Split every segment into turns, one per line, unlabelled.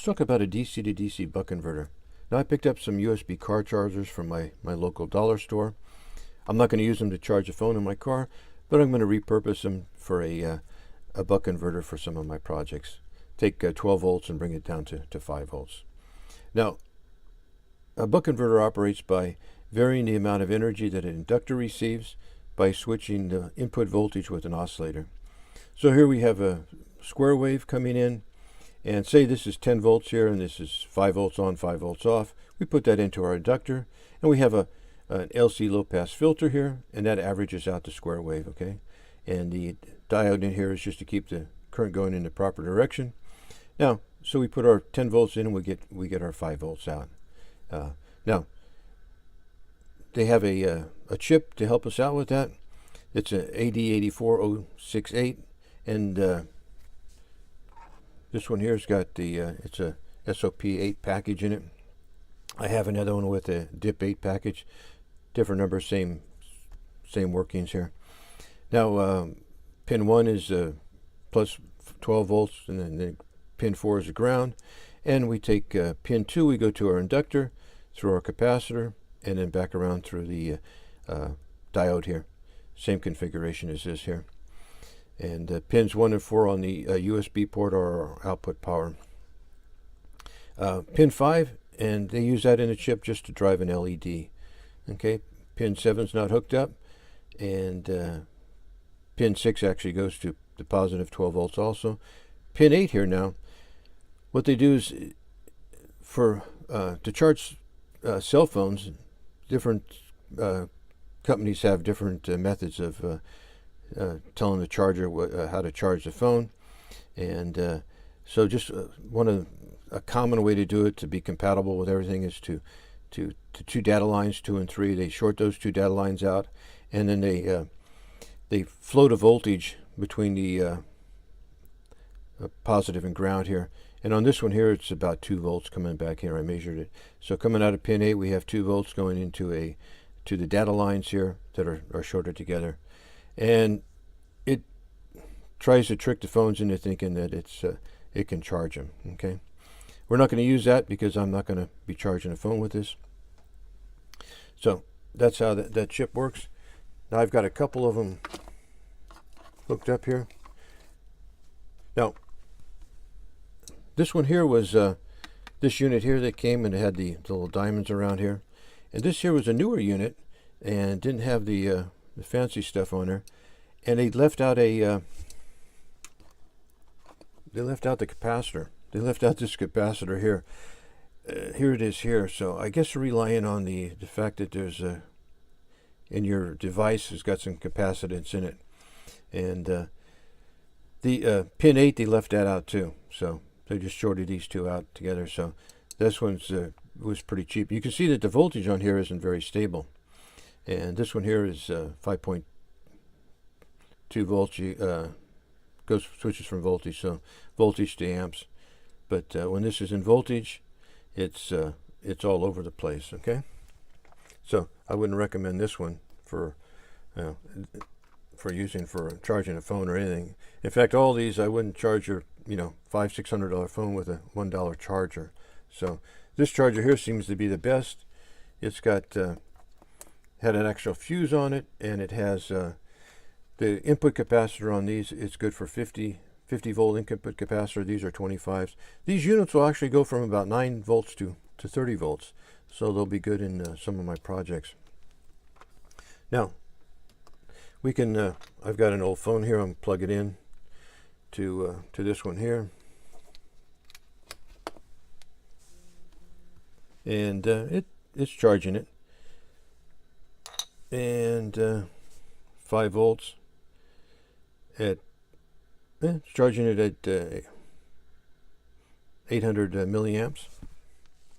Let's talk about a DC to DC buck converter. Now I picked up some USB car chargers from my local dollar store. I'm not going to use them to charge a phone in my car, but I'm going to repurpose them for a buck converter for some of my projects. Take 12 volts and bring it down to 5 volts. Now, a buck converter operates by varying the amount of energy that an inductor receives by switching the input voltage with an oscillator. So here we have a square wave coming in, and say this is 10 volts here and this is 5 volts on, 5 volts off. We put that into our inductor, and we have an LC low pass filter here, and that averages out the square wave, okay? And the diode in here is just to keep the current going in the proper direction. Now, so we put our 10 volts in and we get our 5 volts out. Now, they have a chip to help us out with that. It's an AD84068, and this one here's got the it's a SOP8 package in it. I have another one with a DIP8 package, different number, same workings here. Now, pin 1 is plus 12 volts, and then pin 4 is the ground. And we take pin 2, we go to our inductor, through our capacitor, and then back around through the diode here. Same configuration as this here. And pins 1 and 4 on the USB port are our output power. Pin 5, and they use that in a chip just to drive an LED. Okay, pin 7 is not hooked up, and pin 6 actually goes to the positive 12 volts also. Pin 8 here now, what they do is for to charge cell phones, different companies have different methods of telling the charger how to charge the phone. And so just a common way to do it to be compatible with everything is to two data lines, 2 and 3. They short those 2 data lines out, and then they float a voltage between the positive and ground here. And on this one here, it's about 2 volts coming back here. I measured it. So coming out of pin 8, we have 2 volts going into the data lines here that are shorted together. And it tries to trick the phones into thinking that it can charge them. Okay, we're not going to use that because I'm not going to be charging a phone with this. So that's how that chip works. Now I've got a couple of them hooked up here. Now this one here was this unit here that came and it had the little diamonds around here, and this here was a newer unit and didn't have the fancy stuff on there, and they left out the capacitor. They left out this capacitor here. Here it is here. So I guess relying on the fact that there's in your device has got some capacitance in it, and the pin 8 they left that out too. So they just shorted these 2 out together. So this one's was pretty cheap. You can see that the voltage on here isn't very stable. And this one here is 5.2 volts. Switches from voltage, so voltage to amps. But when this is in voltage, it's all over the place. Okay, so I wouldn't recommend this one for using for charging a phone or anything. In fact, all these I wouldn't charge your $500-600 phone with a $1 charger. So this charger here seems to be the best. It's got had an actual fuse on it, and it has the input capacitor on these. It's good for 50 volt input capacitor. These are 25s. These units will actually go from about 9 volts to 30 volts, so they'll be good in some of my projects. Now we can I've got an old phone here. I'm plug it in to this one here, and it's charging it, and 5 volts at it's charging it at 800 milliamps.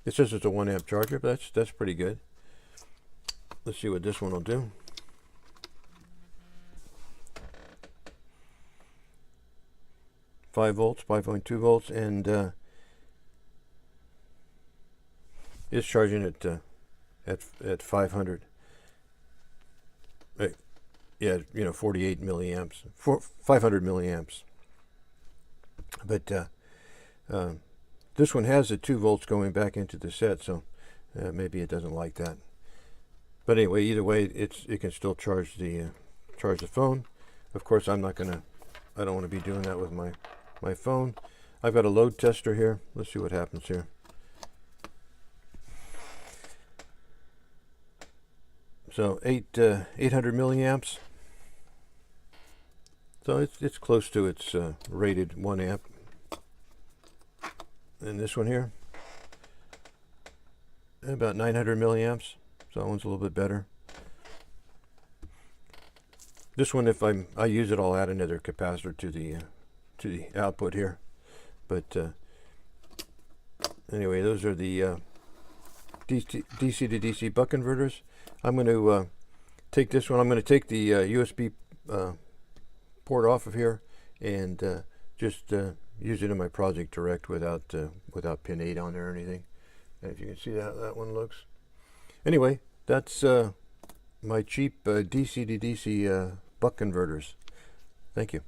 It says it's a 1 amp charger, but that's pretty good. Let's see what this one will do. Five volts, 5.2 volts, and it's charging it at 500. Yeah, 48 milliamps, 500 milliamps. But This one has the 2 volts going back into the set, so maybe it doesn't like that. But anyway, either way, it can still charge the phone. Of course, I don't want to be doing that with my phone. I've got a load tester here. Let's see what happens here. So 800 milliamps. So it's close to its rated 1 amp. And this one here, about 900 milliamps. So that one's a little bit better. This one, if I use it, I'll add another capacitor to the output here. But anyway, those are the DC to DC buck converters. I'm going to take this one. I'm going to take the USB port off of here and just use it in my Project Direct without pin 8 on there or anything. And if you can see how that one looks. Anyway, that's my cheap DC to DC buck converters. Thank you.